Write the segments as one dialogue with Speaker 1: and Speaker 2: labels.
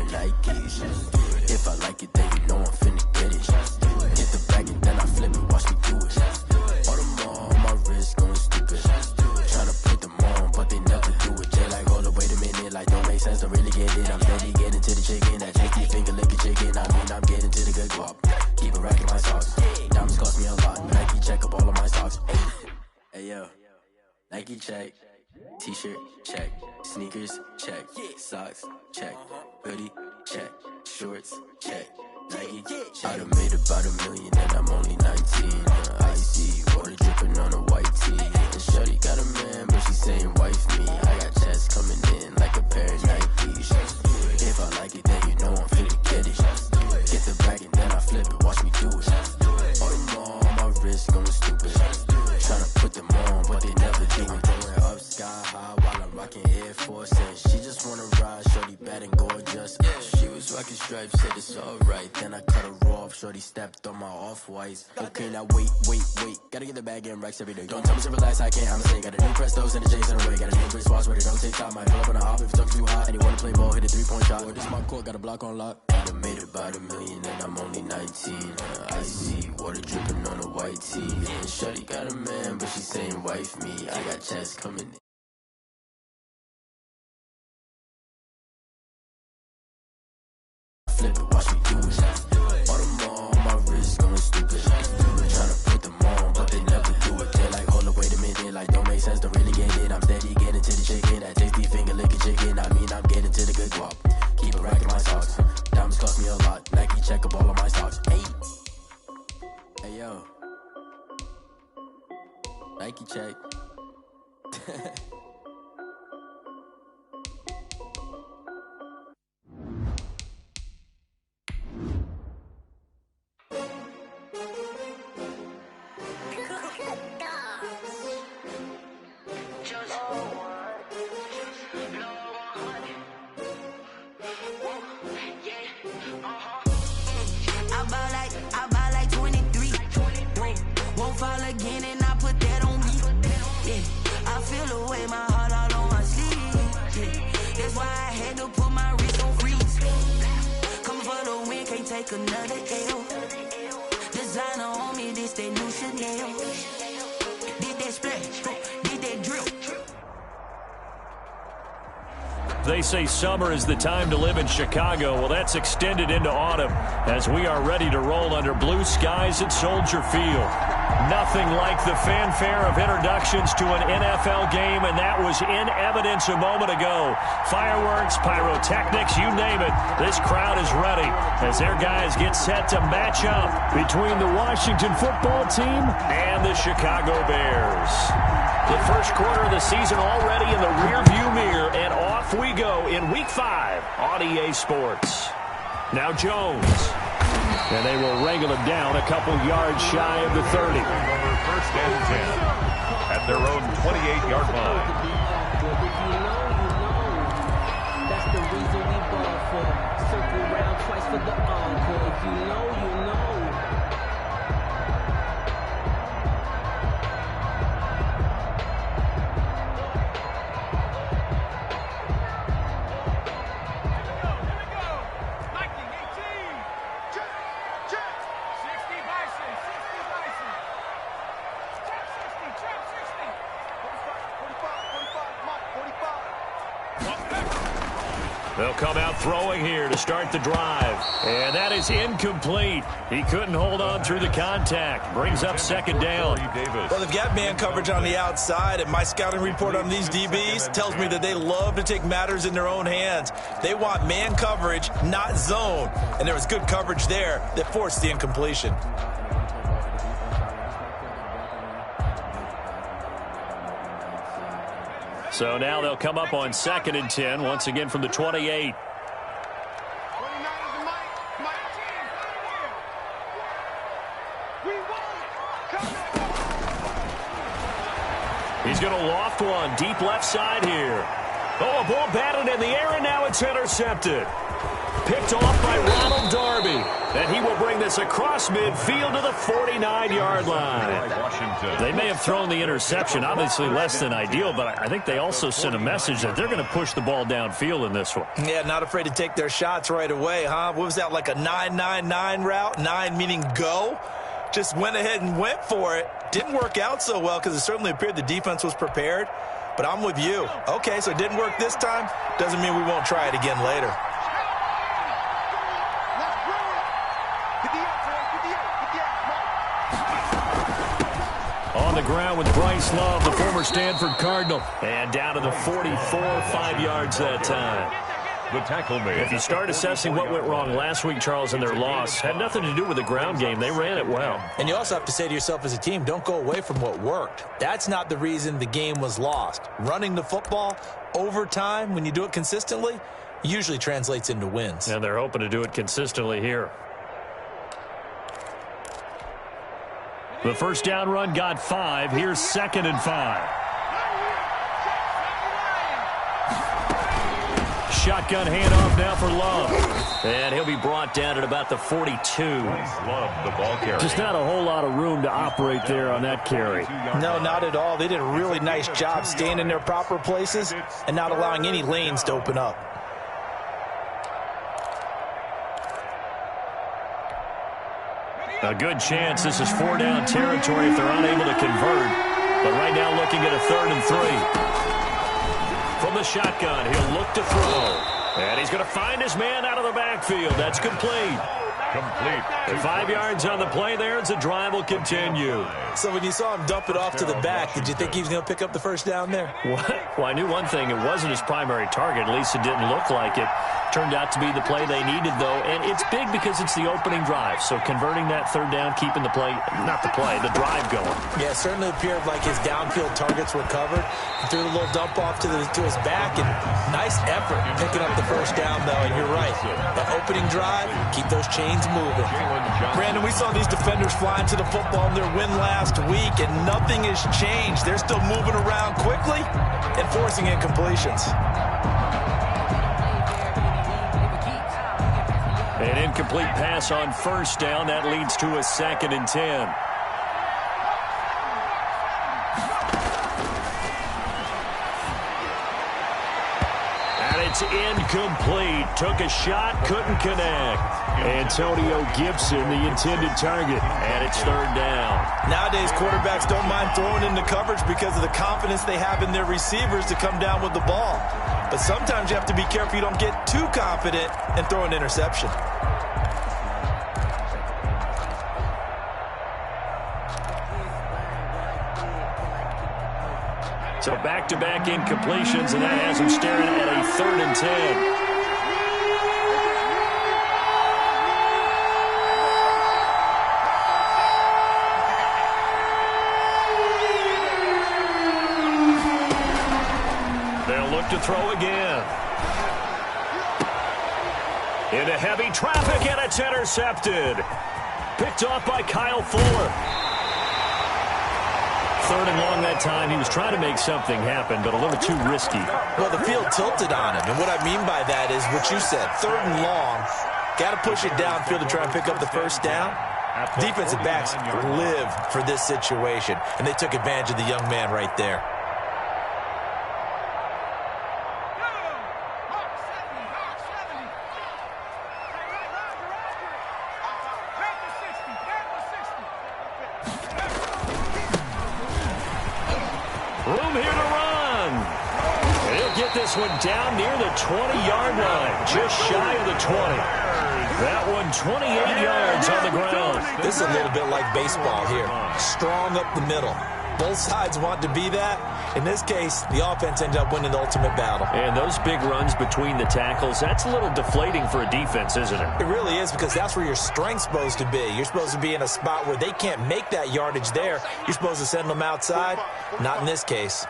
Speaker 1: Nikes. If I like it, then you know I'm finna get it. Hit the bag and then I flip it, watch me do it. All them on my wrist going stupid. Tryna put them on, but they never do it. They like, hold up, wait a minute, like don't make sense, don't really get it. I'm steady getting to the chicken, that tasty finger licking chicken. I mean, I'm getting to the good guap. Keep it racking my socks. Diamonds cost me a lot. Nike check up all of my socks. Hey yo, Nike check. T-shirt check. Sneakers check. Socks check. Hoodie check. Shorts check. Nike check. I done made about $1 million and I'm only 19. Icy water dripping on a white tee. And shorty got a man, but she saying wife me. I got checks coming in like a pair of Nikes. If I like it, then you know I'm finna get it. Get the bag and then I flip it, watch me do it. All them on my wrist going stupid. Tryna put them on, but they never do it. Going up sky high while I'm rocking Air Force. And she just wanna ride, shorty bad and gorgeous. She was rocking stripes, said it's alright. Then I cut her off, shorty stepped on my off-whites. Okay, now wait. Gotta get the bag and racks every day. Don't tell me to relax, I can't, I'm saying. Got a new Prestos and a J's in a way. Got a new wristwatch where they don't take time. Might pull up on a hop if it's too hot. And you wanna play ball, hit a 3-point shot. Well, this my court, got a block on lock. I done made about $1 million and I'm only 19. Icy water dripping on a white tee. And shorty got a man, but she saying wife me. I got checks coming in. Flip it, watch me do it. All them on my wrist going stupid. Tryna put them on, but they never do it. They're like, hold up, wait a minute, like don't make sense, don't really get it. I'm steady getting to the chicken, that tasty finger licking chicken. I mean, I'm getting to the good guap. Keep it racking my socks. Diamonds cost me a lot. Nike check up all of my socks. Hey yo, Nike check.
Speaker 2: Another L. Designer on me, this that new Chanel. Did that splash, did that drip.
Speaker 3: They say summer is the time to live in Chicago. Well, that's extended into autumn as we are ready to roll under blue skies at Soldier Field. Nothing like the fanfare of introductions to an NFL game, and that was in evidence a moment ago. Fireworks, pyrotechnics, you name it. This crowd is ready as their guys get set to match up between the Washington football team and the Chicago Bears. The first quarter of the season already in the rearview mirror, and off we go in Week 5 on EA Sports. Now Jones. And they will wrangle him down a couple yards shy of the 30.
Speaker 4: First and 10 at their own 28-yard line.
Speaker 5: That's the reason we ball for. Circle round twice for the encore. If you know, you know.
Speaker 3: They'll come out throwing here to start the drive. And that is incomplete. He couldn't hold on through the contact. Brings up second down.
Speaker 6: Well, they've got man coverage on the outside, and my scouting report on these DBs tells me that they love to take matters in their own hands. They want man coverage, not zone. And there was good coverage there that forced the incompletion.
Speaker 3: So now they'll come up on 2nd and 10, once again from the 28. He's going to loft one deep left side here. Oh, a ball batted in the air, and now it's intercepted. Picked off by Ronald Darby. And he will bring this across midfield to the 49-yard line. They may have thrown the interception, obviously less than ideal, but I think they also sent a message that they're going to push the ball downfield in this one.
Speaker 6: Yeah, not afraid to take their shots right away, huh? What was that, like a 9-9-9 route? 9 meaning go? Just went ahead and went for it. Didn't work out so well because it certainly appeared the defense was prepared. But I'm with you. Okay, so it didn't work this time. Doesn't mean we won't try it again later.
Speaker 3: On the ground with Bryce Love, the former Stanford Cardinal. And down to the 44, 5 yards that time.
Speaker 4: The tackle made.
Speaker 3: If you start assessing what went wrong last week, Charles, in their loss, had nothing to do with the ground game. They ran it well.
Speaker 6: And you also have to say to yourself as a team, don't go away from what worked. That's not the reason the game was lost. Running the football over time, when you do it consistently, usually translates into wins.
Speaker 3: And they're hoping to do it consistently here. The first down run got 5. Here's 2nd and 5. Shotgun handoff now for Love. And he'll be brought down at about the 42.
Speaker 4: Love the ball carrier.
Speaker 3: Just not a whole lot of room to operate there on that carry.
Speaker 6: No, not at all. They did a really nice job staying in their proper places and not allowing any lanes to open up.
Speaker 3: A good chance this is 4-down territory if they're unable to convert. But right now looking at a 3rd and 3. From the shotgun, he'll look to throw. And he's going to find his man out of the backfield. That's complete.
Speaker 4: Complete.
Speaker 3: 5 yards on the play there as the drive will continue.
Speaker 6: So when you saw him dump it off to the back, did you think he was going to pick up the first down there?
Speaker 3: Well, I knew one thing. It wasn't his primary target. At least it didn't look like it. Turned out to be the play they needed, though. And it's big because it's the opening drive. So converting that 3rd down, keeping the play, not the play, the drive going.
Speaker 6: Yeah, it certainly appeared like his downfield targets were covered. He threw a little dump off to his back, and nice effort picking up the first down, though. And you're right. That opening drive, keep those chains moving. Brandon, we saw these defenders flying to the football in their win last week, and nothing has changed. They're still moving around quickly and forcing incompletions.
Speaker 3: An incomplete pass on first down. That leads to a 2nd and 10. And it's incomplete. Took a shot, couldn't connect. Antonio Gibson, the intended target. And it's 3rd down.
Speaker 6: Nowadays, quarterbacks don't mind throwing into coverage because of the confidence they have in their receivers to come down with the ball. But sometimes you have to be careful you don't get too confident and throw an interception.
Speaker 3: So back-to-back incompletions, and that has him staring at a 3rd and 10. To throw again. Into heavy traffic, and it's intercepted. Picked off by Kyle Fuller. 3rd and long that time. He was trying to make something happen, but a little too risky.
Speaker 6: Well, the field tilted on him, and what I mean by that is what you said. 3rd and long, got to push it downfield to try and pick up the first down. Defensive backs live for this situation, and they took advantage of the young man right there.
Speaker 3: Room here to run. And he'll get this one down near the 20-yard line, just shy of the 20. That one 28 yards on the ground.
Speaker 6: This is a little bit like baseball here. Strong up the middle. Both sides want to be that. In this case, the offense ended up winning the ultimate battle.
Speaker 3: And those big runs between the tackles, that's a little deflating for a defense, isn't it?
Speaker 6: It really is, because that's where your strength's supposed to be. You're supposed to be in a spot where they can't make that yardage there. You're supposed to send them outside. Not in this case.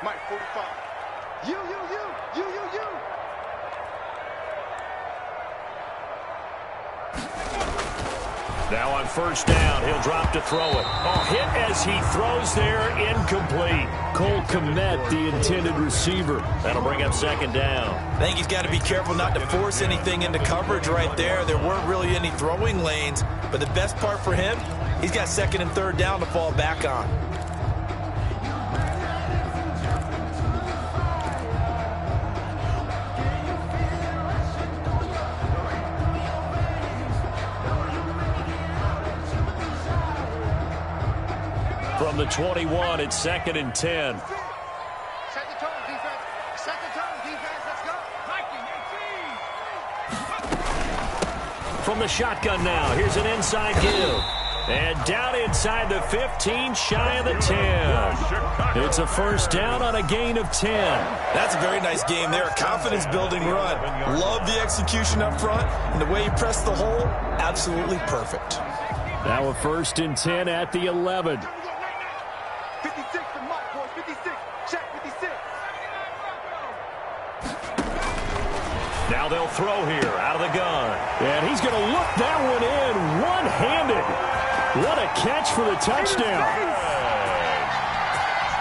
Speaker 3: Now on first down, he'll drop to throw it. Oh, hit as he throws there, incomplete. Cole Kmet, the intended receiver. That'll bring up second down.
Speaker 6: I think he's got to be careful not to force anything into coverage right there. There weren't really any throwing lanes, but the best part for him, he's got second and third down to fall back on.
Speaker 3: From the 21, it's second and 10.
Speaker 7: Set the tone, defense. Set the tone, defense. Let's go.
Speaker 3: From the shotgun now, here's an inside give. And down inside the 15, shy of the 10. It's a first down on a gain of 10.
Speaker 6: That's a very nice game there. A confidence-building run. Love the execution up front, and the way he pressed the hole, absolutely perfect.
Speaker 3: Now a first and 10 at the 11.
Speaker 7: 56 to Mark, boys. 56. Check 56.
Speaker 3: Now they'll throw here out of the gun. And he's going to look that one in one-handed. What a catch for the touchdown.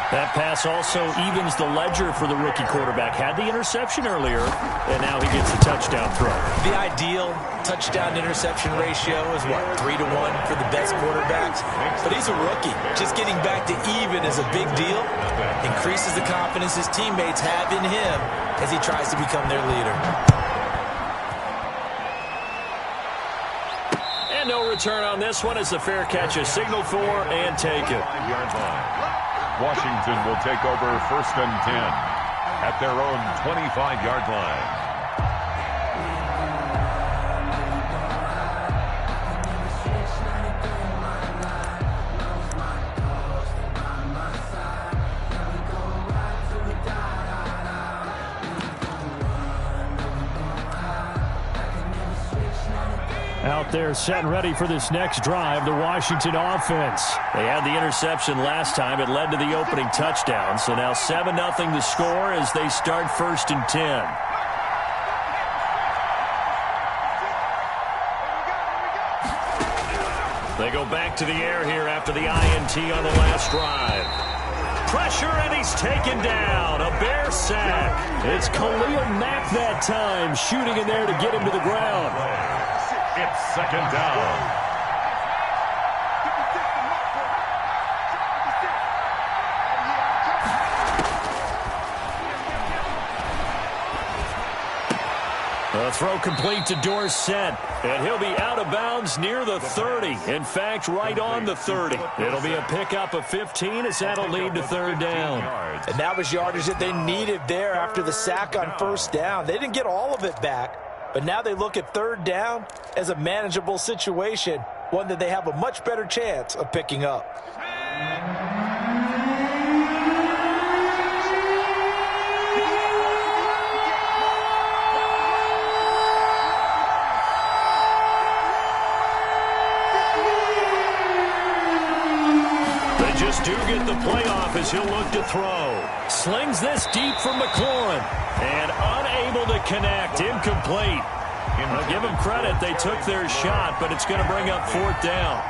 Speaker 3: That pass also evens the ledger for the rookie quarterback. Had the interception earlier, and now he gets the touchdown throw.
Speaker 6: The ideal touchdown-interception ratio is, what, 3 to 1 for the best quarterbacks? But he's a rookie. Just getting back to even is a big deal. Increases the confidence his teammates have in him as he tries to become their leader.
Speaker 3: And no return on this one as the fair catch is signaled for and taken.
Speaker 4: Washington will take over first and 10 at their own 25-yard line.
Speaker 3: Out there set and ready for this next drive, the Washington offense. They had the interception last time. It led to the opening touchdown. So now 7-0 the score as they start first and 10. They go back to the air here after the INT on the last drive. Pressure, and he's taken down. A Bear sack. It's Khalil Mack that time, shooting in there to get him to the ground.
Speaker 4: It's second down.
Speaker 3: The throw complete to Dorsett, and he'll be out of bounds near the 30. In fact, right on the 30. It'll be a pickup of 15 as that'll lead to third down.
Speaker 6: And that was yardage that they needed there after the sack on first down. They didn't get all of it back, but now they look at third down as a manageable situation, one that they have a much better chance of picking up.
Speaker 3: Just do get the playoff as he'll look to throw. Slings this deep from McLaurin. And unable to connect. Incomplete. I'll give them credit. They took their shot, but it's going to bring up fourth down.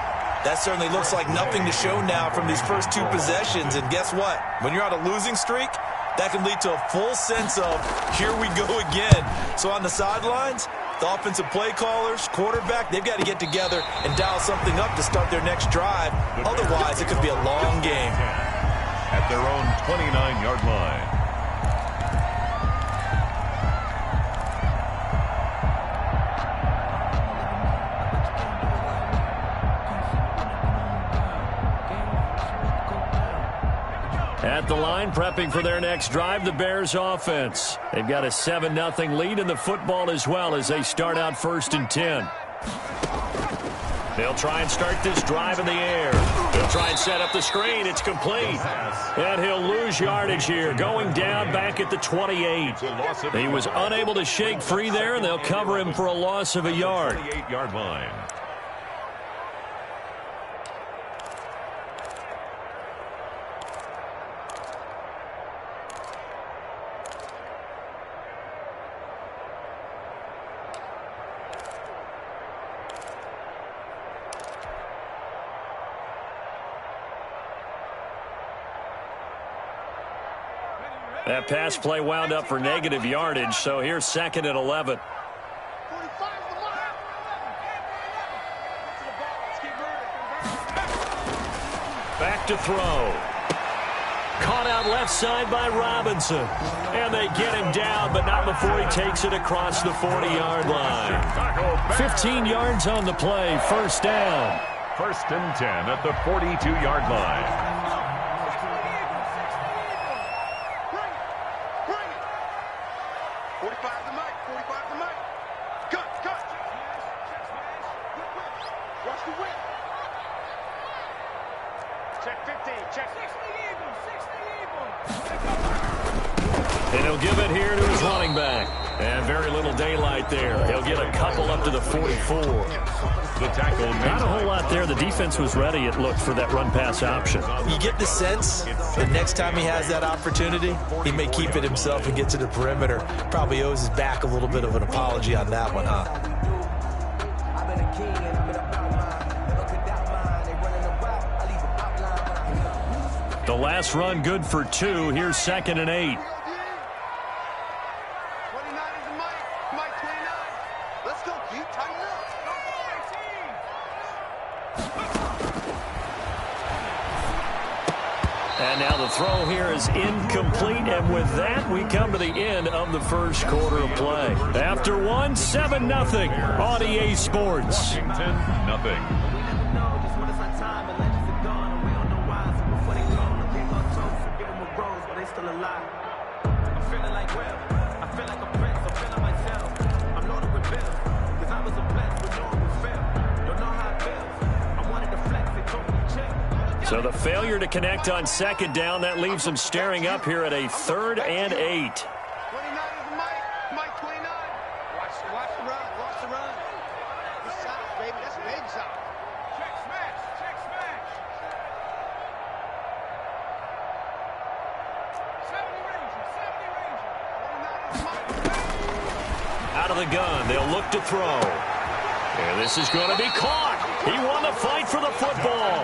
Speaker 6: That certainly looks like nothing to show now from these first two possessions. And guess what? When you're on a losing streak, that can lead to a full sense of, here we go again. So on the sidelines, the offensive play callers, quarterback, they've got to get together and dial something up to start their next drive. Otherwise, it could be a long game.
Speaker 4: At their own 29-yard line.
Speaker 3: At the line, prepping for their next drive, the Bears offense. They've got a 7-0 lead in the football as well as they start out first and 10. They'll try and start this drive in the air. They'll try and set up the screen. It's complete. And he'll lose yardage here, going down back at the 28. He was unable to shake free there, and they'll cover him for a loss of a yard.
Speaker 4: 28-yard line.
Speaker 3: That pass play wound up for negative yardage, so here's 2nd and 11. Back to throw. Caught out left side by Robinson. And they get him down, but not before he takes it across the 40-yard line. 15 yards on the play, first down.
Speaker 4: 1st and 10 at the 42-yard line.
Speaker 3: And he'll give it here to his running back. And very little daylight there. He'll get a couple up to the 44.
Speaker 4: The tackle.
Speaker 3: Not a whole lot there. The defense was ready, it looked, for that run-pass option.
Speaker 6: You get the sense that next time he has that opportunity, he may keep it himself and get to the perimeter. Probably owes his back a little bit of an apology on that one, huh?
Speaker 3: The last run good for 2. Here's 2nd and 8. And now the throw here is incomplete, and with that, we come to the end of the first quarter of play. After one, 7-0 on EA Sports.
Speaker 4: 10-0.
Speaker 3: So the failure to connect on 2nd down, that leaves them staring up here at a 3rd and 8.
Speaker 7: 29 is Mike 29. Watch the run, watch the run. Good size, baby, that's big size. Check smash, check smash. 70 Ranger, 70 Ranger.
Speaker 3: Out of the gun, they'll look to throw. And this is going to be caught. He won the fight for the football.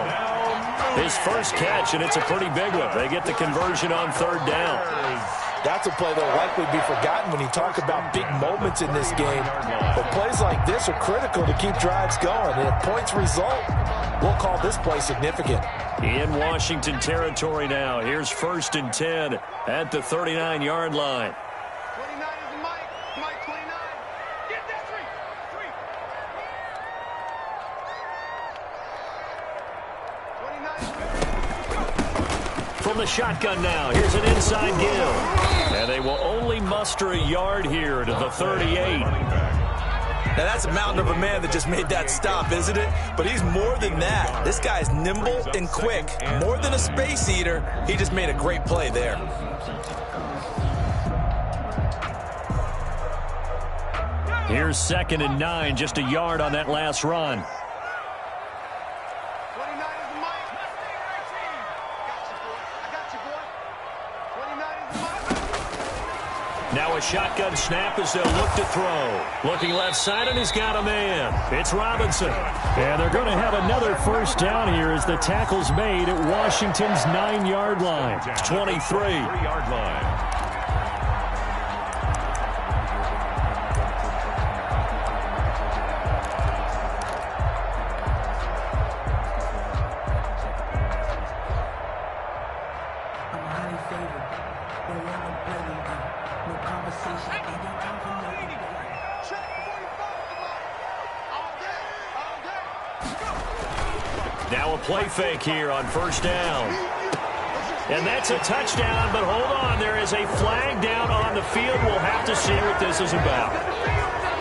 Speaker 3: His first catch, and it's a pretty big one. They get the conversion on 3rd down.
Speaker 6: That's a play that will likely be forgotten when you talk about big moments in this game. But plays like this are critical to keep drives going. And if points result, we'll call this play significant.
Speaker 3: In Washington territory now. Here's 1st and 10 at the 39-yard line.
Speaker 7: 29 is Mike 29. Get that 3.
Speaker 3: From the shotgun now, here's an inside give. And they will only muster a yard here to the 38.
Speaker 6: Now, that's a mountain of a man that just made that stop, isn't it? But he's more than that. This guy's nimble and quick. More than a space eater, he just made a great play there.
Speaker 3: Here's 2nd and 9, just a yard on that last run. Now a shotgun snap as they'll look to throw. Looking left side, and he's got a man. It's Robinson. And they're going to have another first down here as the tackle's made at Washington's 9-yard line. 23.
Speaker 4: 3-yard line.
Speaker 3: Now a play fake here on 1st down. And that's a touchdown, but hold on. There is a flag down on the field. We'll have to see what this is about.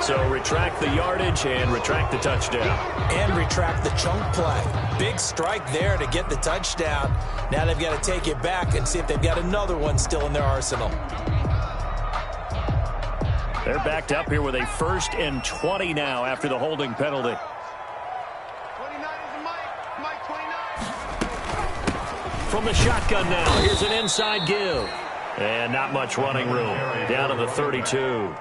Speaker 3: So retract the yardage and retract the touchdown.
Speaker 6: And retract the chunk play. Big strike there to get the touchdown. Now they've got to take it back and see if they've got another one still in their arsenal.
Speaker 3: They're backed up here with a 1st and 20 now after the holding penalty.
Speaker 7: 29 is Mike 29.
Speaker 3: From the shotgun now, here's an inside give. And not much running room. Down to the 32.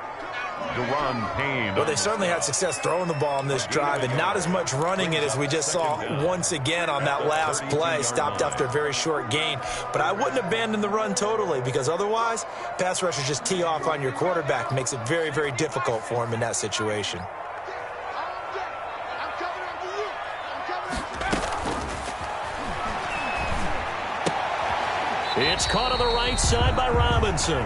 Speaker 6: Well, they certainly had success throwing the ball on this drive, and not as much running it as we just saw once again on that last play. Stopped after a very short gain. But I wouldn't abandon the run totally, because otherwise, pass rushers just tee off on your quarterback. Makes it very, very difficult for him in that situation.
Speaker 3: It's caught on the right side by Robinson.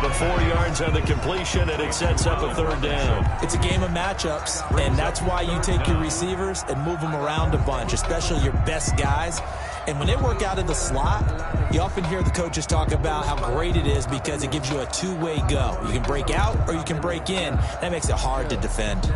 Speaker 3: The 4 yards on the completion, and it sets up a third down.
Speaker 6: It's a game of matchups, and that's why you take your receivers and move them around a bunch, especially your best guys. And when they work out of the slot, you often hear the coaches talk about how great it is because it gives you a two-way go. You can break out or you can break in. That makes it hard to defend.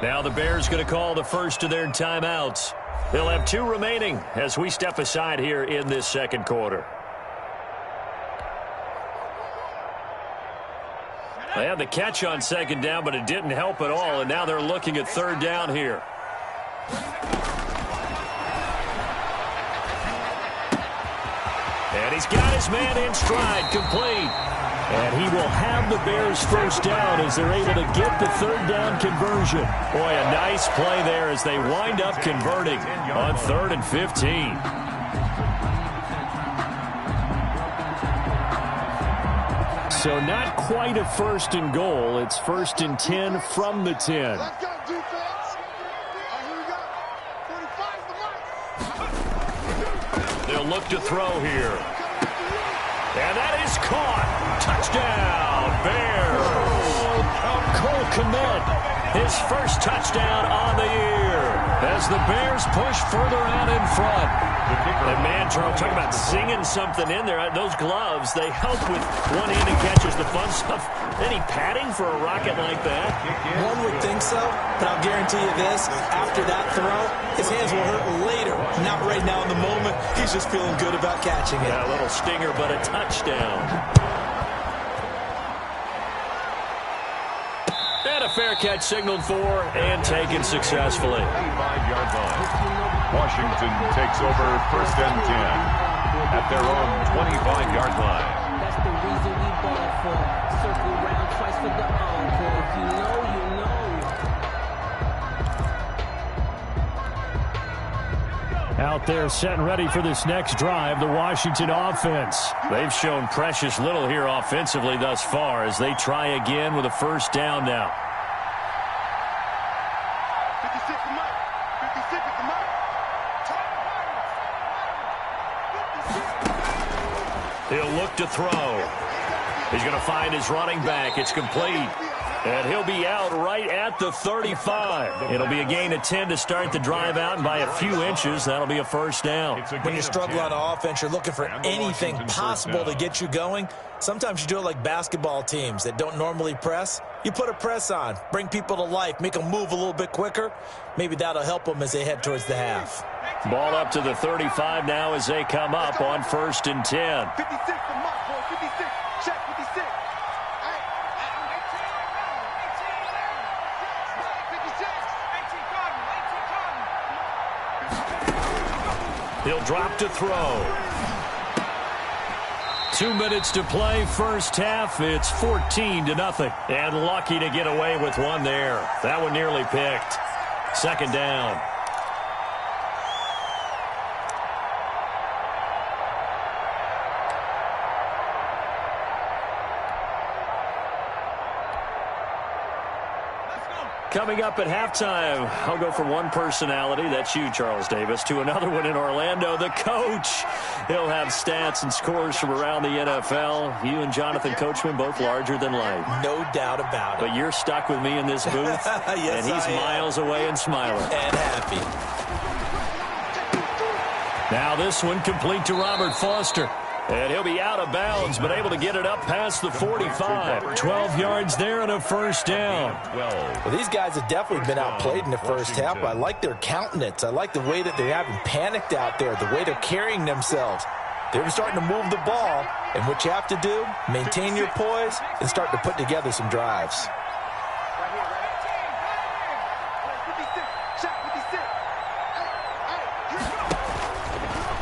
Speaker 3: Now the Bears going to call the first of their timeouts. They'll have 2 remaining as we step aside here in this second quarter. They had the catch on second down, but it didn't help at all, and now they're looking at third down here. And he's got his man in stride, complete. And he will have the Bears first down as they're able to get the third down conversion. Boy, a nice play there as they wind up converting on 3rd and 15. So not quite a 1st and goal. It's 1st and 10 from the 10.
Speaker 7: Let's go, defense. Here we go. 45 the
Speaker 3: They'll look to throw here. And that is caught. Touchdown, Bears. Cole Kmet, his first touchdown on the year as the Bears push further out in front. And man, Charles, talking about singing something in there. Those gloves, they help with one-handed catches, the fun stuff. Any padding for a rocket like that?
Speaker 6: One would think so, but I'll guarantee you this. After that throw, his hands will hurt later. Not right now in the moment. He's just feeling good about catching it.
Speaker 3: Yeah, a little stinger, but a touchdown. And a fair catch signaled for and taken successfully.
Speaker 4: 5-yard line. Washington takes over 1st and 10 at their own 25-yard line.
Speaker 5: That's the reason we ball for. Circle round twice for the encore. If you know, you know.
Speaker 3: Out there set and ready for this next drive, the Washington offense. They've shown precious little here offensively thus far as they try again with a first down now.
Speaker 7: 56 at the mic. 56 at the mic.
Speaker 3: He'll look to throw. He's going to find his running back. It's complete. And he'll be out right at the 35. It'll be a gain of 10 to start the drive out, and by a few inches, that'll be a first down.
Speaker 6: When you struggle on offense, you're looking for anything possible to get you going. Sometimes you do it like basketball teams that don't normally press. You put a press on, bring people to life, make them move a little bit quicker. Maybe that'll help them as they head towards the half.
Speaker 3: Ball up to the 35 now as they come up on 1st and 10.
Speaker 7: 56 the mark, boy. 56. Check 56.
Speaker 3: He'll drop to throw. 2 minutes to play, first half. It's 14-0. And lucky to get away with one there. That one nearly picked. 2nd down. Coming up at halftime, I'll go from one personality, that's you, Charles Davis, to another one in Orlando, the coach. He'll have stats and scores from around the NFL. You and Jonathan Coachman, both larger than life.
Speaker 6: No doubt about it.
Speaker 3: But you're stuck with me in this booth,
Speaker 6: yes,
Speaker 3: and he's miles away and smiling.
Speaker 6: And happy.
Speaker 3: Now this one complete to Robert Foster. And he'll be out of bounds, but able to get it up past the 45. 12 yards there and a first down.
Speaker 6: Well, these guys have definitely been outplayed in the first half, but I like their countenance. I like the way that they haven't panicked out there, the way they're carrying themselves. They're starting to move the ball, and what you have to do, maintain your poise and start to put together some drives.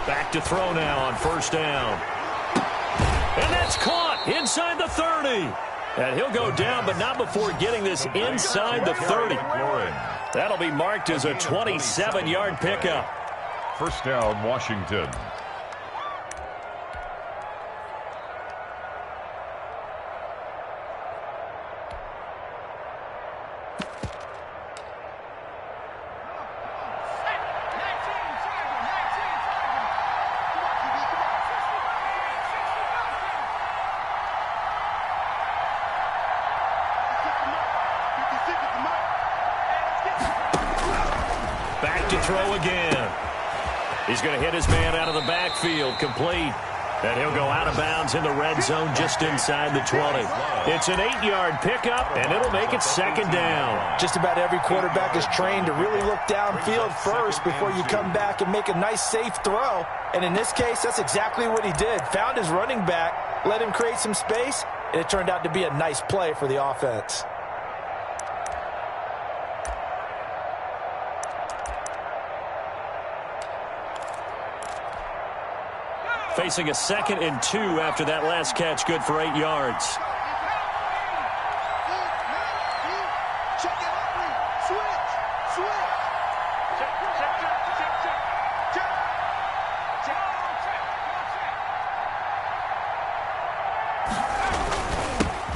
Speaker 3: Back to throw now on first down. And that's caught inside the 30. And he'll go down, but not before getting this inside the 30. That'll be marked as a 27-yard pickup.
Speaker 4: First down, Washington.
Speaker 3: Back to throw again. He's going to hit his man out of the backfield, complete. And he'll go out of bounds in the red zone just inside the 20. It's an 8-yard pickup, and it'll make it second down.
Speaker 6: Just about every quarterback is trained to really look downfield first before you come back and make a nice, safe throw. And in this case, that's exactly what he did. Found his running back, let him create some space, and it turned out to be a nice play for the offense.
Speaker 3: Facing a 2nd and 2 after that last catch, good for 8 yards.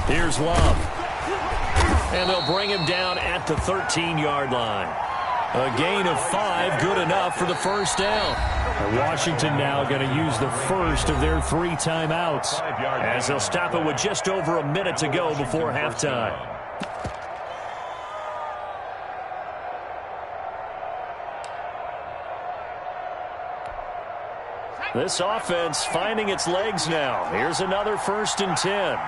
Speaker 3: Here's Love. And they'll bring him down at the 13-yard line. A gain of 5, good enough for the first down. Washington now going to use the first of their 3 timeouts, as they'll stop it with just over a minute to go before halftime. This offense finding its legs now. Here's another 1st and 10.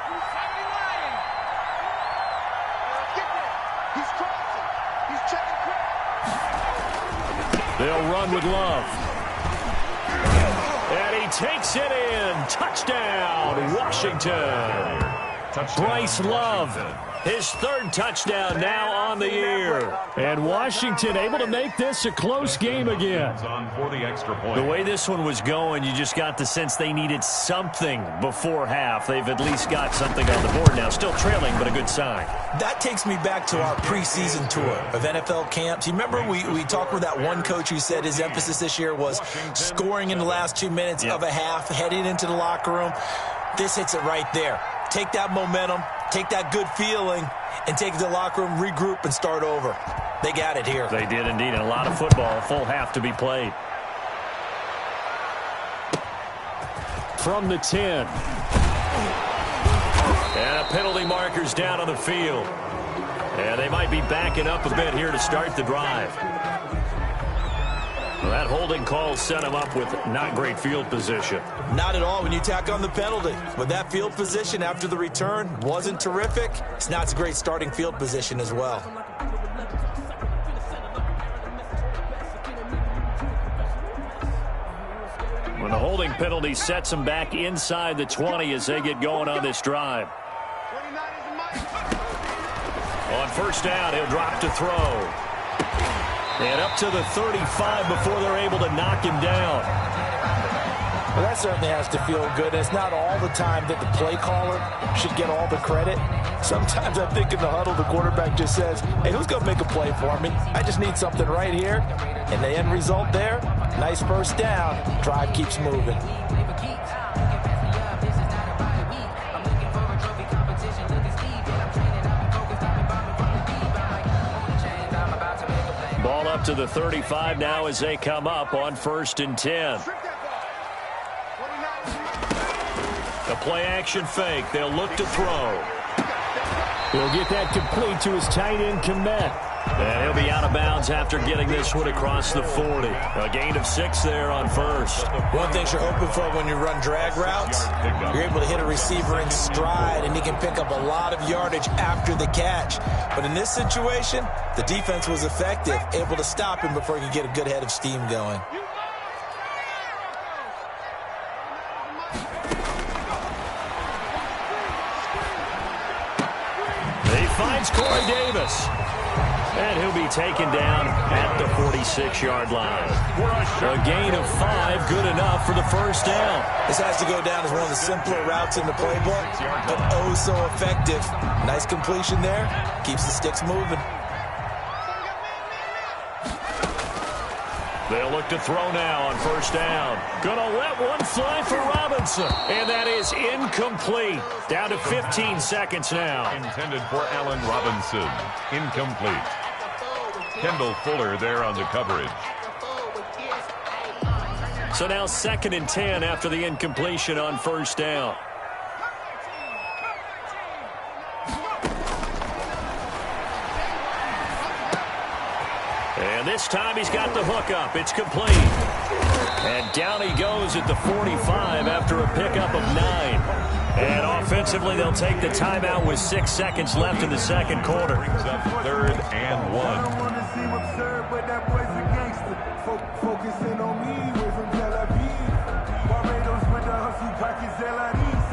Speaker 3: They'll run with Love. And he takes it in. Touchdown, Washington. Bryce Love, his 3rd touchdown now on the year. And Washington able to make this a close game again. The way this one was going, you just got the sense they needed something before half. They've at least got something on the board now. Still trailing, but a good sign.
Speaker 6: That takes me back to our preseason tour of NFL camps. You remember we talked with that one coach who said his emphasis this year was scoring in the last 2 minutes of a half, heading into the locker room. This hits it right there. Take that momentum, take that good feeling, and take it to the locker room, regroup, and start over. They got it here.
Speaker 3: They did indeed, and a lot of football, full half to be played. From the 10. And a penalty marker's down on the field. And they might be backing up a bit here to start the drive. Well, that holding call set him up with not great field position.
Speaker 6: Not at all when you tack on the penalty. But that field position after the return wasn't terrific. It's not a great starting field position as well.
Speaker 3: When the holding penalty sets them back inside the 20 as they get going on this drive. On first down, he'll drop to throw. And up to the 35 before they're able to knock him down.
Speaker 6: Well, that certainly has to feel good. It's not all the time that the play caller should get all the credit. Sometimes I think in the huddle, the quarterback just says, hey, who's going to make a play for me? I just need something right here. And the end result there, nice first down. Drive keeps moving.
Speaker 3: Ball up to the 35 now as they come up on 1st and 10. The play-action fake. They'll look to throw. He'll get that complete to his tight end, Komet. And he'll be out of bounds after getting this one across the 40. A gain of 6 there on first.
Speaker 6: One thing you're hoping for when you run drag routes, you're able to hit a receiver in stride, and he can pick up a lot of yardage after the catch. But in this situation, the defense was effective, able to stop him before he could get a good head of steam going.
Speaker 3: He finds Corey Davis. And he'll be taken down at the 46-yard line. A gain of 5, good enough for the first down.
Speaker 6: This has to go down as one of the simpler routes in the playbook, but oh so effective. Nice completion there. Keeps the sticks moving.
Speaker 3: They'll look to throw now on first down. Gonna let one fly for Robinson. And that is incomplete. Down to 15 seconds now.
Speaker 4: Intended for Allen Robinson. Incomplete. Kendall Fuller there on the coverage.
Speaker 3: So now 2nd and 10 after the incompletion on first down. And this time he's got the hook up. It's complete. And down he goes at the 45 after a pickup of 9. And offensively, they'll take the timeout with 6 seconds left in the second quarter.
Speaker 4: Brings up 3rd and 1.
Speaker 8: I don't want to seem absurd, but that boy's a gangster. Focusing on me, way from Tel Aviv. Barbados with the hustle pockets, LIDs.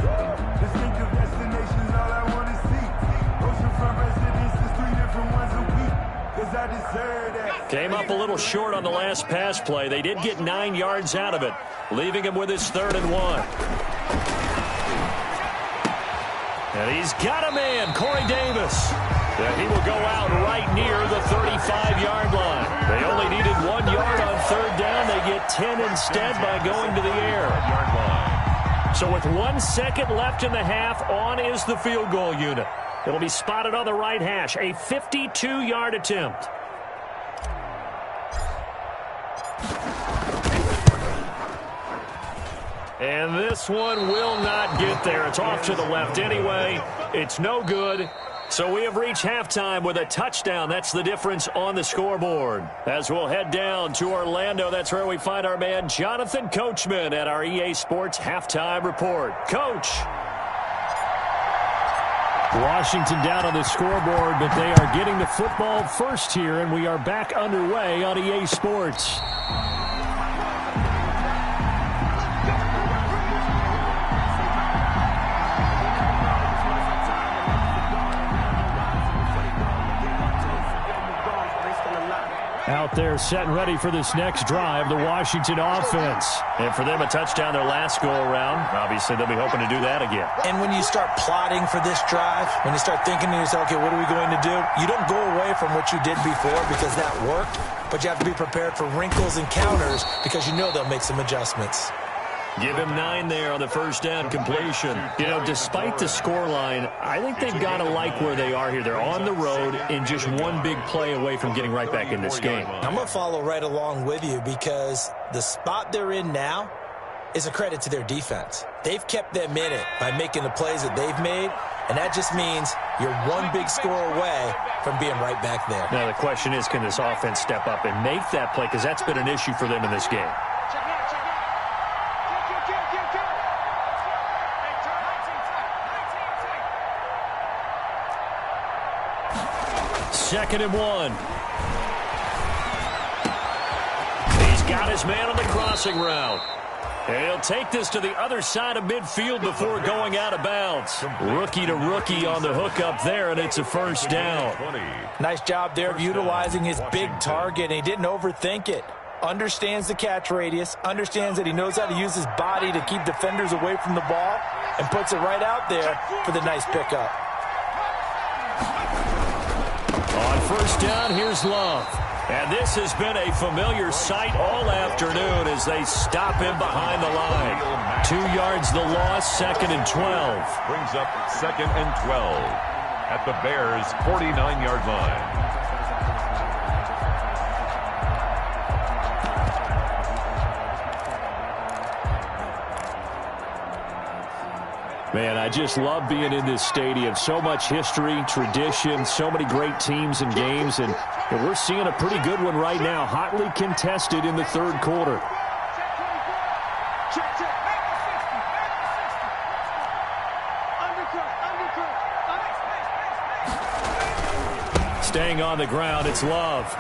Speaker 8: Distinctive destinations, all I want to see. Oceanfront residences, 3 different ones a week. Cause I deserve that.
Speaker 3: Came up a little short on the last pass play. They did get 9 yards out of it, leaving him with his 3rd and 1. And he's got a man, Corey Davis. And he will go out right near the 35-yard line. They only needed 1 yard on 3rd down. They get 10 instead by going to the air. So with 1 second left in the half, on is the field goal unit. It'll be spotted on the right hash, a 52-yard attempt. And this one will not get there. It's off to the left anyway. It's no good. So we have reached halftime with a touchdown. That's the difference on the scoreboard. As we'll head down to Orlando, that's where we find our man Jonathan Coachman at our EA Sports Halftime Report. Coach. Washington down on the scoreboard, but they are getting the football first here, and we are back underway on EA Sports. Out there set and ready for this next drive, the Washington offense. And for them, a touchdown their last go-around. Obviously, they'll be hoping to do that again.
Speaker 6: And when you start plotting for this drive, when you start thinking to yourself, okay, what are we going to do? You don't go away from what you did before because that worked, but you have to be prepared for wrinkles and counters because you know they'll make some adjustments.
Speaker 3: Give him 9 there on the first down completion. You know, despite the scoreline, I think they've got to like where they are here. They're on the road and just one big play away from getting right back in this game.
Speaker 6: I'm going to follow right along with you because the spot they're in now is a credit to their defense. They've kept them in it by making the plays that they've made, and that just means you're one big score away from being right back there.
Speaker 3: Now, the question is, can this offense step up and make that play? Because that's been an issue for them in this game. 2nd and 1. He's got his man on the crossing route. And he'll take this to the other side of midfield before going out of bounds. Rookie to rookie on the hook up there, and it's a first down.
Speaker 6: Nice job there of utilizing his big target, and he didn't overthink it. Understands the catch radius, understands that he knows how to use his body to keep defenders away from the ball, and puts it right out there for the nice pickup.
Speaker 3: On first down, here's Love. And this has been a familiar sight all afternoon as they stop him behind the line. 2 yards the loss, 2nd and 12.
Speaker 4: Brings up 2nd and 12 at the Bears' 49-yard line.
Speaker 3: Man, I just love being in this stadium. So much history, tradition, so many great teams and games, and we're seeing a pretty good one right now, hotly contested in the third quarter. Staying on the ground, it's Love.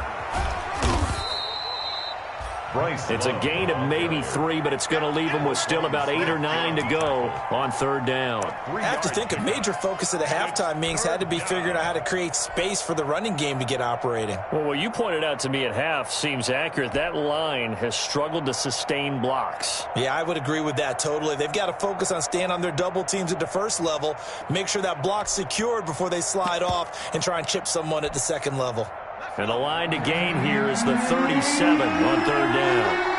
Speaker 3: It's a gain of maybe 3, but it's going to leave them with still about 8 or 9 to go on third down.
Speaker 6: I have to think a major focus of the halftime meetings had to be figuring out how to create space for the running game to get operating.
Speaker 3: Well, what you pointed out to me at half seems accurate. That line has struggled to sustain blocks.
Speaker 6: Yeah, I would agree with that totally. They've got to focus on staying on their double teams at the first level, make sure that block's secured before they slide off and try and chip someone at the second level.
Speaker 3: And the line to gain here is the 37 on third down.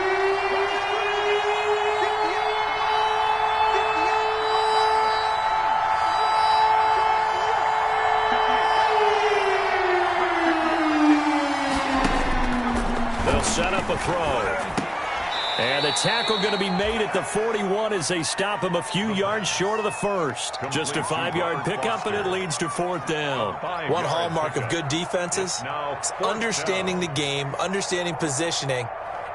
Speaker 3: They'll set up a throw. And the tackle going to be made at the 41 as they stop him a few yards short of the first. Just a 5-yard pickup, and it leads to fourth down.
Speaker 6: One hallmark of good defenses is understanding the game, understanding positioning,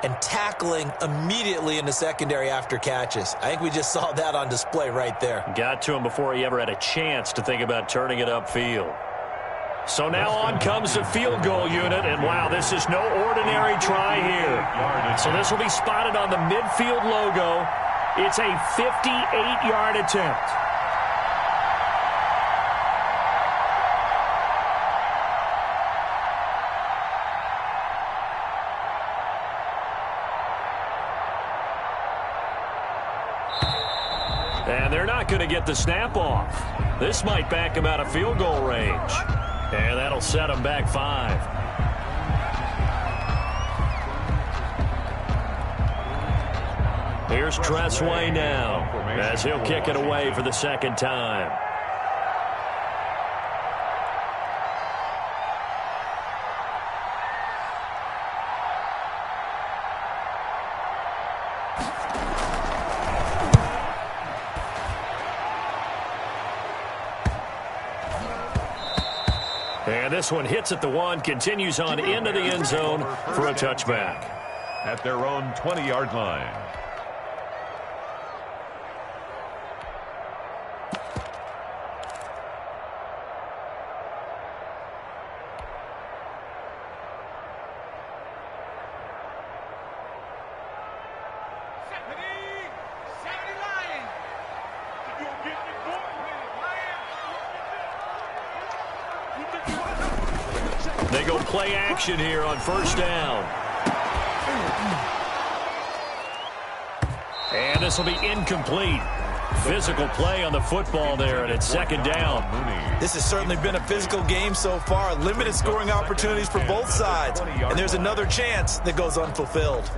Speaker 6: and tackling immediately in the secondary after catches. I think we just saw that on display right there.
Speaker 3: Got to him before he ever had a chance to think about turning it upfield. So now on comes the field goal unit, and wow, this is no ordinary try here. So this will be spotted on the midfield logo. It's a 58-yard attempt. And they're not going to get the snap off. This might back him out of field goal range. And that'll set him back 5. Here's Tressway now as he'll kick it away for the second time. And this one hits at the 1, continues on into the end zone for a touchback.
Speaker 4: At their own 20-yard line.
Speaker 3: They go play action here on first down. And this will be incomplete. Physical play on the football there, and it's second down.
Speaker 6: This has certainly been a physical game so far. Limited scoring opportunities for both sides. And there's another chance that goes unfulfilled.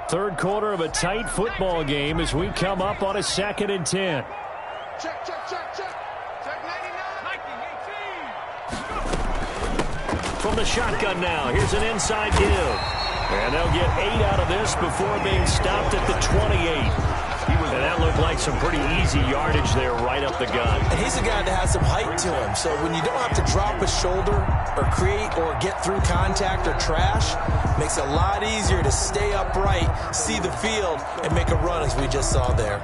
Speaker 3: Third quarter of a tight football game as we come up on a 2nd and 10.
Speaker 7: Check. Check 99.
Speaker 3: From the shotgun now, here's an inside give. And they'll get 8 out of this before being stopped at the 28. And that looked like some pretty easy yardage there right up the gut.
Speaker 6: And he's a guy that has some height to him. So when you don't have to drop a shoulder or create or get through contact or trash, makes it a lot easier to stay upright, see the field, and make a run as we just saw there.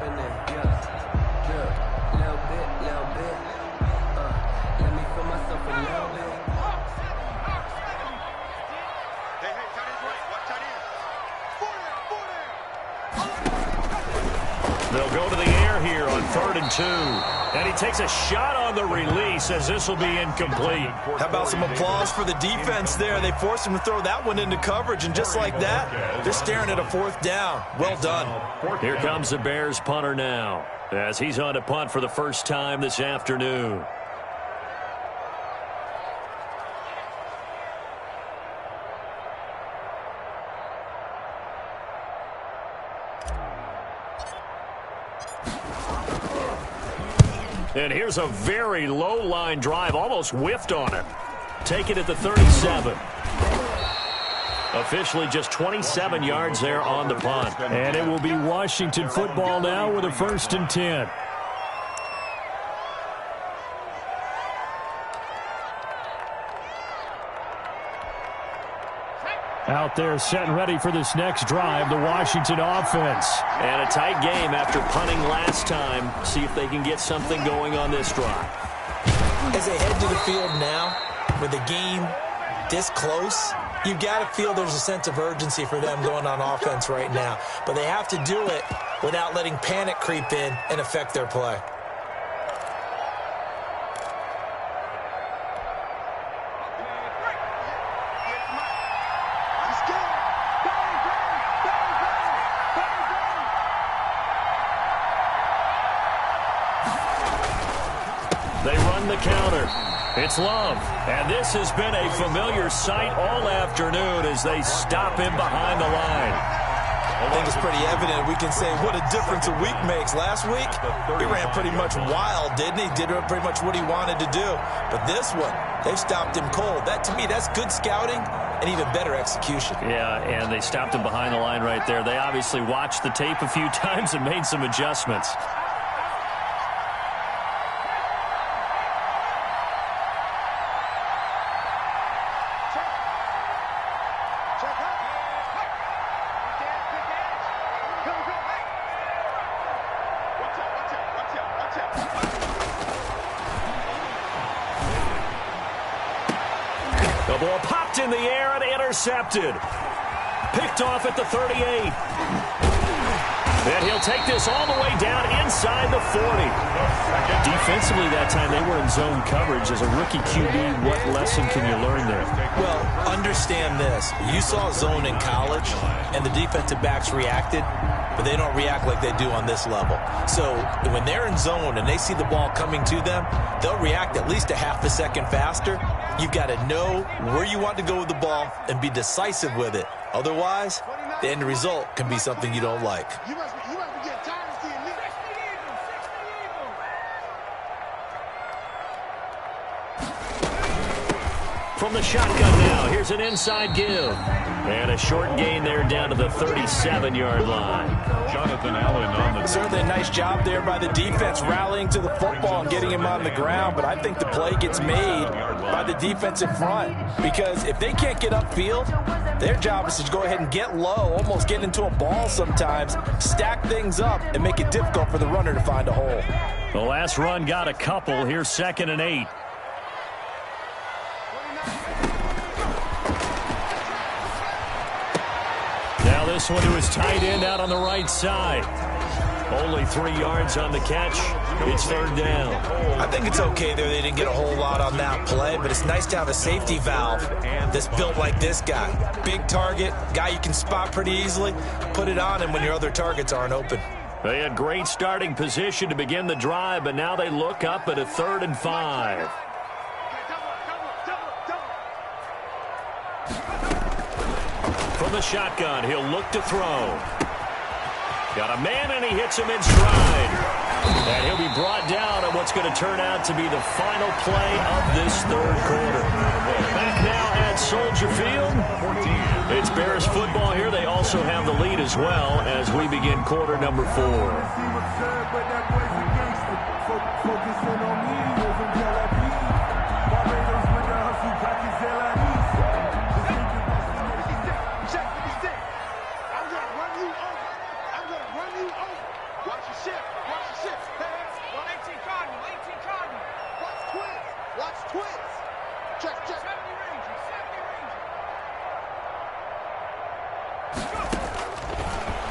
Speaker 3: They'll go to the air here on 3rd and 2. And he takes a shot on the release as this will be incomplete.
Speaker 6: How about some applause for the defense there? They forced him to throw that one into coverage, and just like that, they're staring at a 4th down. Well done.
Speaker 3: Here comes the Bears punter now as he's on to punt for the first time this afternoon. And here's a very low line drive, almost whiffed on it. take it at the 37. Officially just 27 yards there on the punt. And it will be Washington football now with a 1st and 10. Out there set and ready for this next drive, the Washington offense. And a tight game after punting last time. See if they can get something going on this drive.
Speaker 6: As they head to the field now, with the game this close, you've got to feel there's a sense of urgency for them going on offense right now. But they have to do it without letting panic creep in and affect their play.
Speaker 3: They run the counter. It's Love. And this has been a familiar sight all afternoon as they stop him behind the line.
Speaker 6: I think it's pretty evident. We can say what a difference a week makes. Last week, he ran pretty much wild, didn't he? Did pretty much what he wanted to do. But this one, they stopped him cold. That, to me, that's good scouting and even better execution.
Speaker 3: Yeah, and they stopped him behind the line right there. They obviously watched the tape a few times and made some adjustments. The ball popped in the air and intercepted. Picked off at the 38. And he'll take this all the way down inside the 40. Defensively that time, they were in zone coverage. As a rookie QB, what lesson can you learn there?
Speaker 6: Well, understand this. You saw zone in college, and the defensive backs reacted, but they don't react like they do on this level. So when they're in zone and they see the ball coming to them, they'll react at least a half a second faster. You've got to know where you want to go with the ball and be decisive with it. Otherwise, the end result can be something you don't like.
Speaker 7: You must be getting tired of seeing me.
Speaker 3: From the shotgun now, here's an inside give. And a short gain there down to the 37-yard line.
Speaker 4: Jonathan Allen on the...
Speaker 6: Certainly a nice job there by the defense rallying to the football and getting him on the ground, but I think the play gets made by the defense in front, because if they can't get upfield, their job is to go ahead and get low, almost get into a ball sometimes, stack things up, and make it difficult for the runner to find a hole.
Speaker 3: The last run got a couple. Here's 2nd and 8. Now this one to his tight end out on the right side. Only 3 yards on the catch. It's 3rd down.
Speaker 6: I think it's okay there. They didn't get a whole lot on that play, but it's nice to have a safety valve that's built like this guy. Big target, guy you can spot pretty easily. Put it on him when your other targets aren't open.
Speaker 3: They had great starting position to begin the drive, but now they look up at a 3rd and 5. From the shotgun, he'll look to throw. Got a man, and he hits him in stride. And he'll be brought down on what's going to turn out to be the final play of this 3rd quarter. Back now at Soldier Field. It's Bears football here. They also have the lead as well as we begin quarter number 4.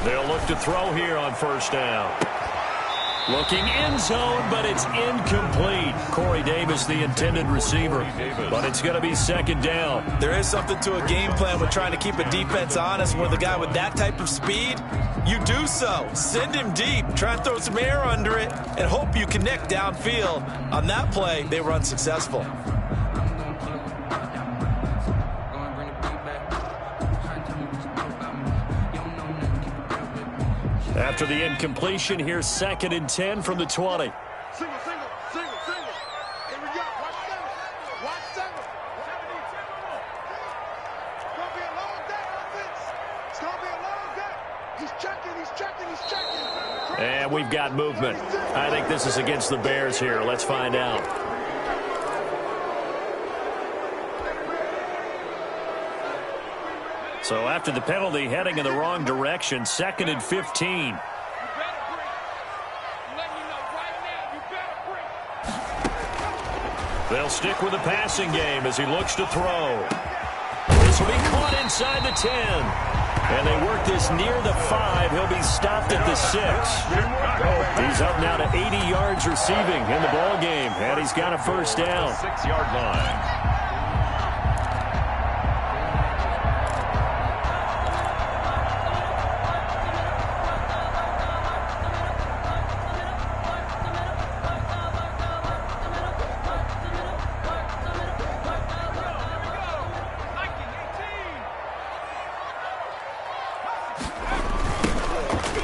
Speaker 3: They'll look to throw here on 1st down. Looking in zone, but it's incomplete. Corey Davis, the intended receiver, but it's going to be 2nd down.
Speaker 6: There is something to a game plan with trying to keep a defense honest. With a guy with that type of speed, you do so. Send him deep, try and throw some air under it, and hope you connect downfield. On that play, they were unsuccessful.
Speaker 3: After the incompletion, here's 2nd and 10 from the 20.
Speaker 7: Single. Here we go. Watch 7.
Speaker 3: And we've got movement. I think this is against the Bears here. Let's find out. So after the penalty, heading in the wrong direction, 2nd and 15. They'll stick with the passing game as he looks to throw. This will be caught inside the 10. And they work this near the 5. He'll be stopped at the 6. He's up now to 80 yards receiving in the ball game, and he's got a first down.
Speaker 4: 6-yard line.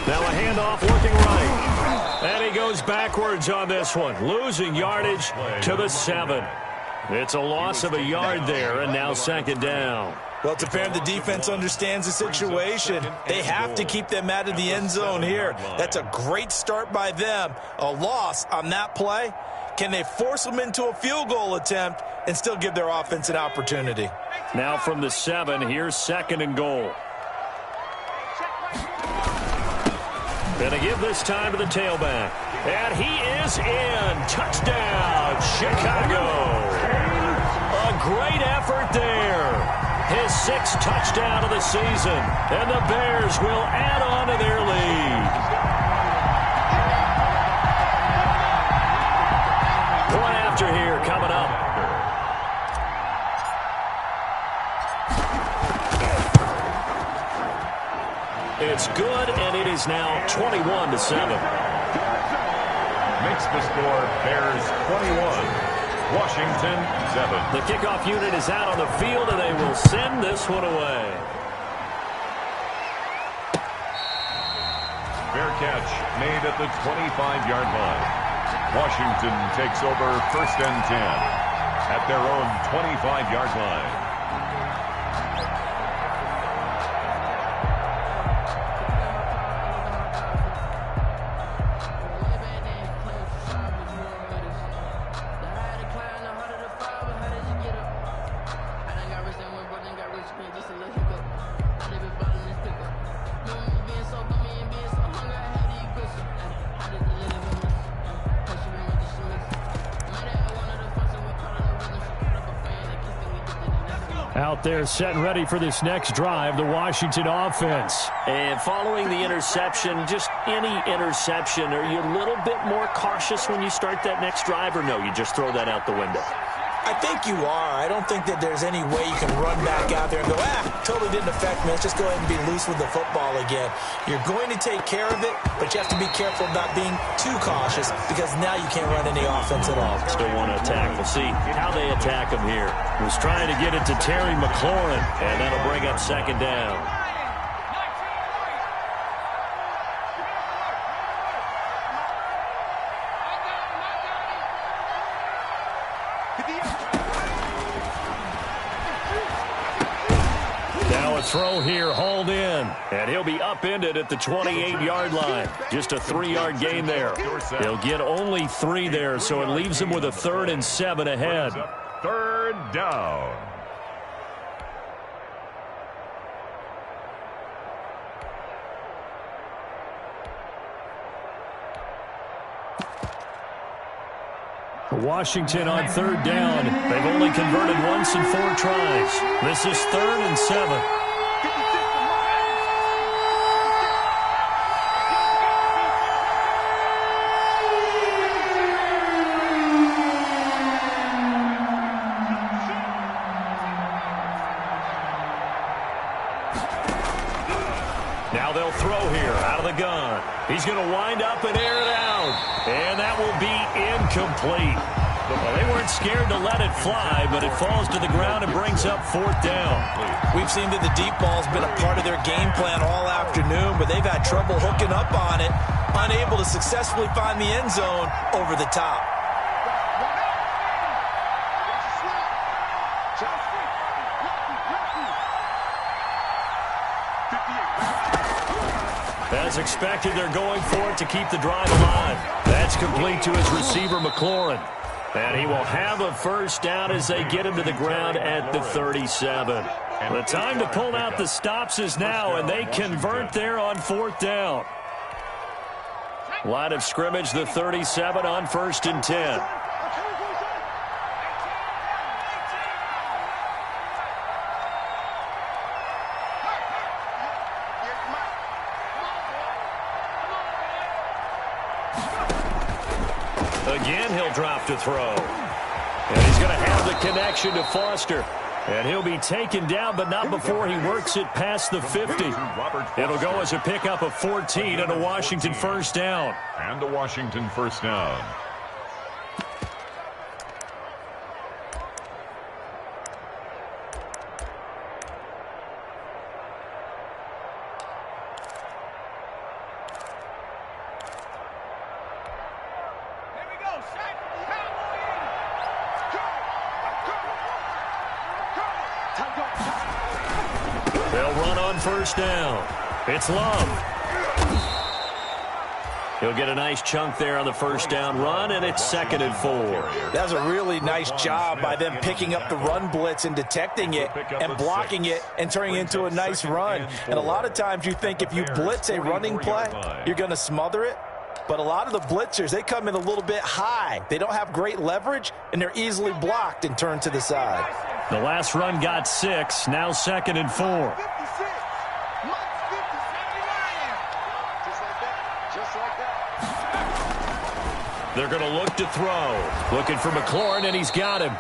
Speaker 3: Now a handoff working right. And he goes backwards on this one, losing yardage to the 7. It's a loss of a yard there, and now 2nd down.
Speaker 6: Well, it's apparent the defense understands the situation. They have to keep them out of the end zone here. That's a great start by them. A loss on that play. Can they force them into a field goal attempt and still give their offense an opportunity?
Speaker 3: Now from the 7, here's 2nd and goal. Gonna give this time to the tailback. And he is in. Touchdown, Chicago. A great effort there. His 6th touchdown of the season. And the Bears will add on to their lead. Point after here coming up. It's good, and it is now 21-7.
Speaker 4: Makes the score Bears 21, Washington 7.
Speaker 3: The kickoff unit is out on the field, and they will send this one away.
Speaker 4: Fair catch made at the 25-yard line. Washington takes over 1st and 10 at their own 25-yard line.
Speaker 3: Out there set and ready for this next drive, the Washington offense.
Speaker 9: And following the interception, just any interception, are you a little bit more cautious when you start that next drive, or no, you just throw that out the window?
Speaker 6: I think you are. I don't think that there's any way you can run back out there and go, totally didn't affect me. Let's just go ahead and be loose with the football again. You're going to take care of it, but you have to be careful about being too cautious because now you can't run any offense at all.
Speaker 3: Still want to attack. We'll see how they attack him here. Was trying to get it to Terry McLaurin, and that'll bring up 2nd down. Now a throw here, hauled in, and he'll be upended at the 28-yard line. Just a 3-yard gain there. He'll get only 3 there, so it leaves him with a 3rd and 7 ahead.
Speaker 4: 3rd down.
Speaker 3: Washington on 3rd down. They've only converted once in 4 tries. This is 3rd and 7. Now they'll throw here out of the gun. He's going to wind up and air it out. And that will be incomplete. Well, they weren't scared to let it fly, but it falls to the ground and brings up 4th down.
Speaker 6: We've seen that the deep ball's been a part of their game plan all afternoon, but they've had trouble hooking up on it, unable to successfully find the end zone over the top.
Speaker 3: As expected, they're going for it to keep the drive alive. That's complete to his receiver, McLaurin. And he will have a first down as they get him to the ground at the 37. The time to pull out the stops is now, and they convert there on 4th down. Line of scrimmage, the 37 on 1st and 10. Again, he'll drop to throw. And he's going to have the connection to Foster. And he'll be taken down, but not before he works it past the 50. It'll go as a pickup of 14 and a Washington first down.
Speaker 4: And a Washington first down.
Speaker 3: They'll run on first down. It's Love. He'll get a nice chunk there on the first down run, and it's 2nd and 4.
Speaker 6: That was a really nice job by them picking up the run blitz and detecting it and blocking it and turning it into a nice run. And a lot of times you think if you blitz a running play, you're going to smother it. But a lot of the blitzers, they come in a little bit high. They don't have great leverage, and they're easily blocked and turned to the side.
Speaker 3: The last run got 6, now 2nd and 4. They're going to look to throw. Looking for McLaurin, and he's got him.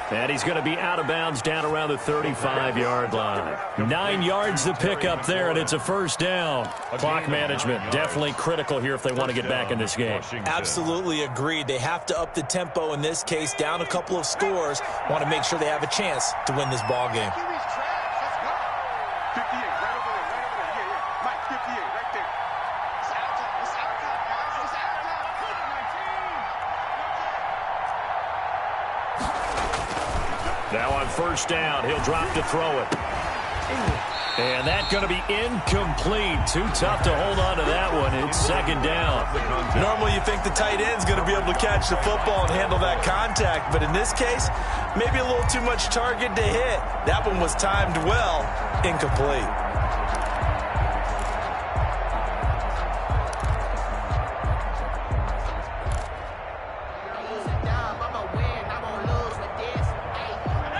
Speaker 3: And he's going to be out of bounds down around the 35-yard line. 9 yards to pick up there, and it's a first down. Clock management definitely critical here if they want to get back in this game.
Speaker 6: Absolutely agreed. They have to up the tempo in this case, down a couple of scores. Want to make sure they have a chance to win this ball game.
Speaker 7: 58, right over there, yeah. Mike, 58, right there. It's our time, guys. It's our time.
Speaker 3: Now on first down, he'll drop to throw it. And that's going to be incomplete. Too tough to hold on to that one. It's 2nd down.
Speaker 6: Normally you think the tight end's going to be able to catch the football and handle that contact, but in this case, maybe a little too much target to hit. That one was timed well, incomplete.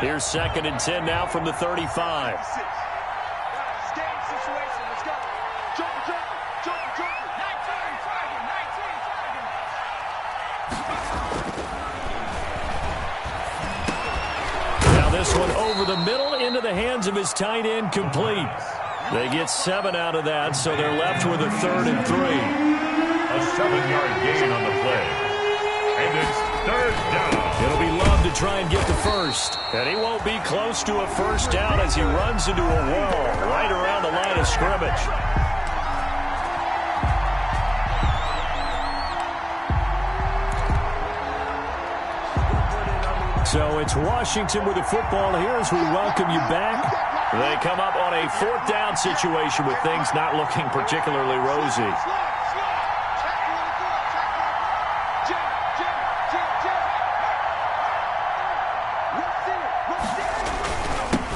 Speaker 3: Here's 2nd and 10 now from the 35. Now this one over the middle into the hands of his tight end, complete. They get 7 out of that, so they're left with a 3rd and 3.
Speaker 4: A 7-yard gain on the play. And it's 3rd down.
Speaker 3: It'll be Love to try and get the first. And he won't be close to a first down as he runs into a wall right around the line of scrimmage. So it's Washington with the football here as we welcome you back. They come up on a 4th down situation with things not looking particularly rosy.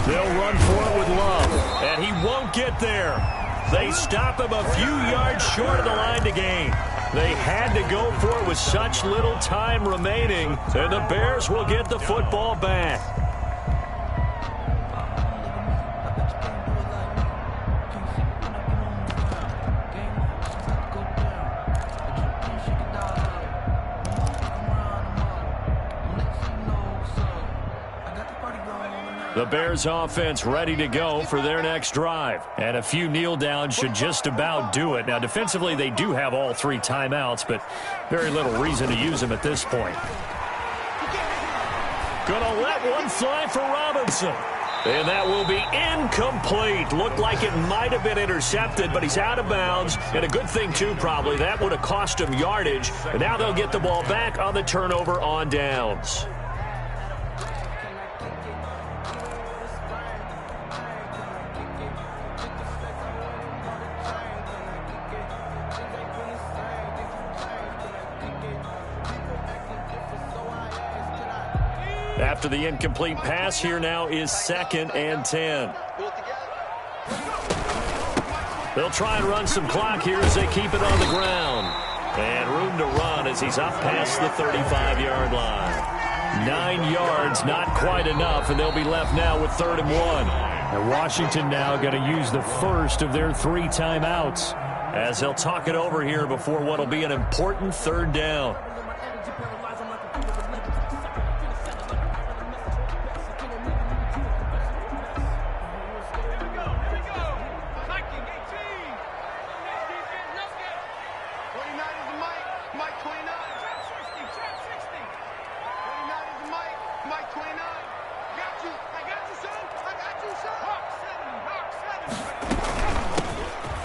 Speaker 3: They'll run for it with Love, and he won't get there. They stop him a few yards short of the line to gain. They had to go for it with such little time remaining, and the Bears will get the football back. The Bears offense ready to go for their next drive. And a few kneel downs should just about do it. Now, defensively, they do have all 3 timeouts, but very little reason to use them at this point. Gonna let one fly for Robinson. And that will be incomplete. Looked like it might have been intercepted, but he's out of bounds. And a good thing, too, probably. That would have cost him yardage. And now they'll get the ball back on the turnover on downs. After the incomplete pass, here now is 2nd and 10. They'll try and run some clock here as they keep it on the ground. And room to run as he's up past the 35-yard line. 9 yards, not quite enough, and they'll be left now with 3rd and 1.
Speaker 10: And Washington now going to use the first of their 3 timeouts,
Speaker 3: as they'll talk it over here before what will be an important 3rd down.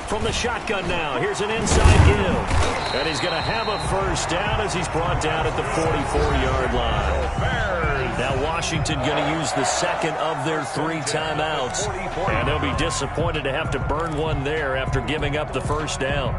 Speaker 3: From the shotgun now, here's an inside give. And he's going to have a 1st down as he's brought down at the 44-yard line. Now Washington going to use the 2nd of their 3 timeouts. And they'll be disappointed to have to burn one there after giving up the 1st down.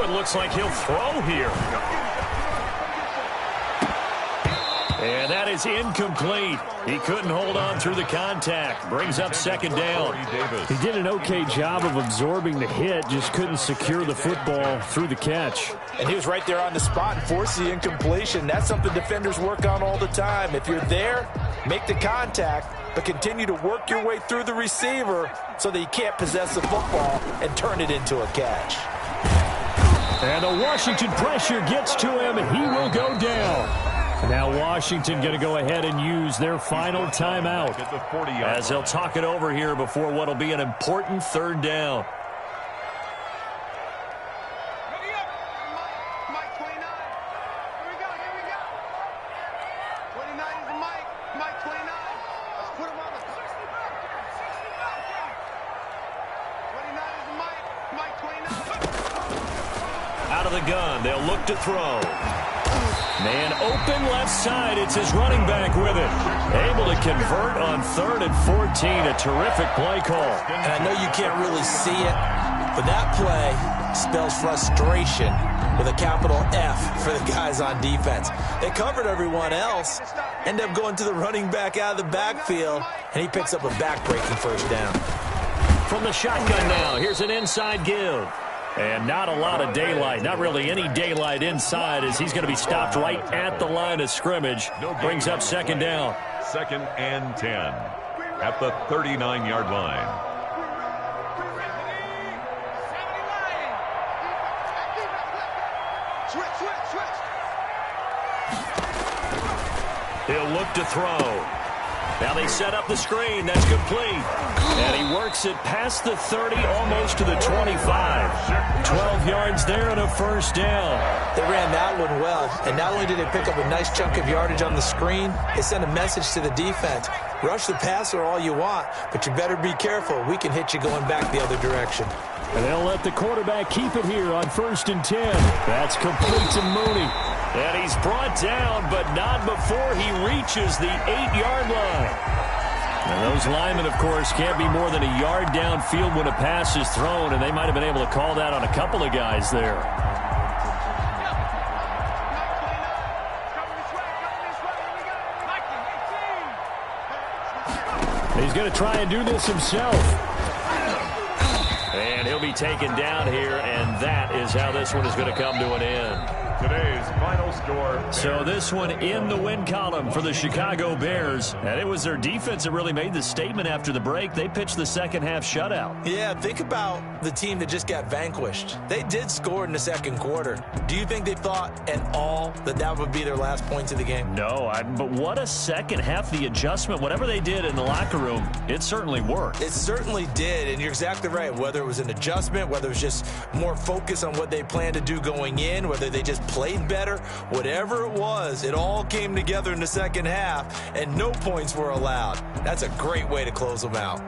Speaker 3: Looks like he'll throw here. And that is incomplete. He couldn't hold on through the contact. Brings up 2nd down.
Speaker 10: He did an okay job of absorbing the hit, just couldn't secure the football through the catch.
Speaker 6: And he was right there on the spot and forced the incompletion. That's something defenders work on all the time. If you're there, make the contact, but continue to work your way through the receiver so that you can't possess the football and turn it into a catch.
Speaker 10: And the Washington pressure gets to him, and he will go down. Now Washington going to go ahead and use their final timeout,
Speaker 3: as they'll talk it over here before what will be an important 3rd down. Out of the gun, they'll look to throw. Man open left side, it's his running back with it. Able to convert on 3rd and 14, a terrific play call.
Speaker 6: And I know you can't really see it, but that play spells frustration with a capital F for the guys on defense. They covered everyone else, end up going to the running back out of the backfield, and he picks up a back-breaking 1st down.
Speaker 3: From the shotgun now, here's an inside give. And not a lot of daylight, not really any daylight inside, as he's going to be stopped right at the line of scrimmage. Brings up 2nd down.
Speaker 4: 2nd and 10 at the 39-yard line.
Speaker 3: He'll look to throw. Now they set up the screen. That's complete. And he works it past the 30, almost to the 25. 12 yards there and a 1st down.
Speaker 6: They ran that one well. And not only did they pick up a nice chunk of yardage on the screen, they sent a message to the defense. Rush the passer all you want, but you better be careful. We can hit you going back the other direction.
Speaker 10: And they'll let the quarterback keep it here on 1st and 10. That's complete to Mooney.
Speaker 3: And he's brought down, but not before he reaches the 8-yard line. And those linemen, of course, can't be more than a yard downfield when a pass is thrown, and they might have been able to call that on a couple of guys there.
Speaker 10: He's going to try and do this himself.
Speaker 3: And he'll be taken down here, and that is how this one is going to come to an end.
Speaker 4: Today's final score.
Speaker 3: So this one in the win column for the Chicago Bears. And it was their defense that really made the statement after the break. They pitched the 2nd half shutout.
Speaker 6: Yeah, think about the team that just got vanquished. They did score in the 2nd quarter. Do you think they thought at all that that would be their last points of the game?
Speaker 3: No, but what a 2nd half. The adjustment, whatever they did in the locker room, it certainly worked.
Speaker 6: It certainly did, and you're exactly right. Whether it was an adjustment, whether it was just more focus on what they planned to do going in, whether they just played better, whatever it was, it all came together in the 2nd half, and no points were allowed. That's a great way to close them out.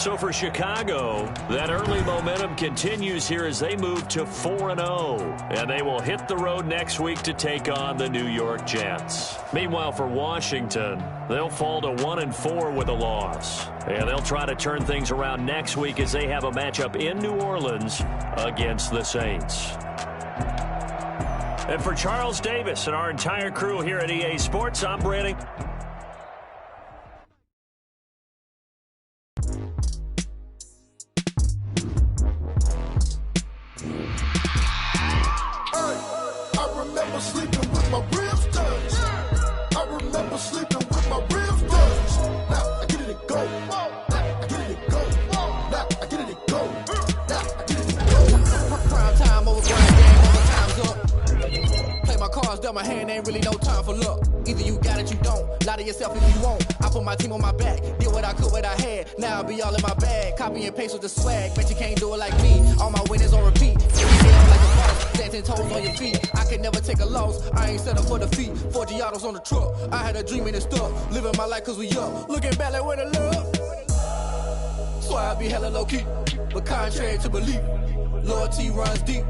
Speaker 3: So for Chicago, that early momentum continues here as they move to 4-0. And they will hit the road next week to take on the New York Jets. Meanwhile, for Washington, they'll fall to 1-4 with a loss. And they'll try to turn things around next week as they have a matchup in New Orleans against the Saints. And for Charles Davis and our entire crew here at EA Sports, I'm Brandon.
Speaker 11: Sleeping with my ribs touched. I remember sleeping with my ribs touched. Now I get it and go. Now I get it and go. Now I get it and go. Now I get it and go. Prime time over grind game, over time's up. Play my cards, dealt my hand, ain't really no time for luck. Either you got it, you don't. Lie to yourself if you won't. I put my team on my back. Did what I could, what I had. Now I'll be all in my bag. Copy and paste with the swag. Bet you can't do it like me. All my winners on repeat. Like a boss. 10 toes on your feet. I can never take a loss. I ain't set up for defeat. 4 Giottos on the truck. I had a dream and it's stuck. Living my life cause we up. Looking back like where the love. So I be hella low key. But contrary to belief, loyalty runs deep.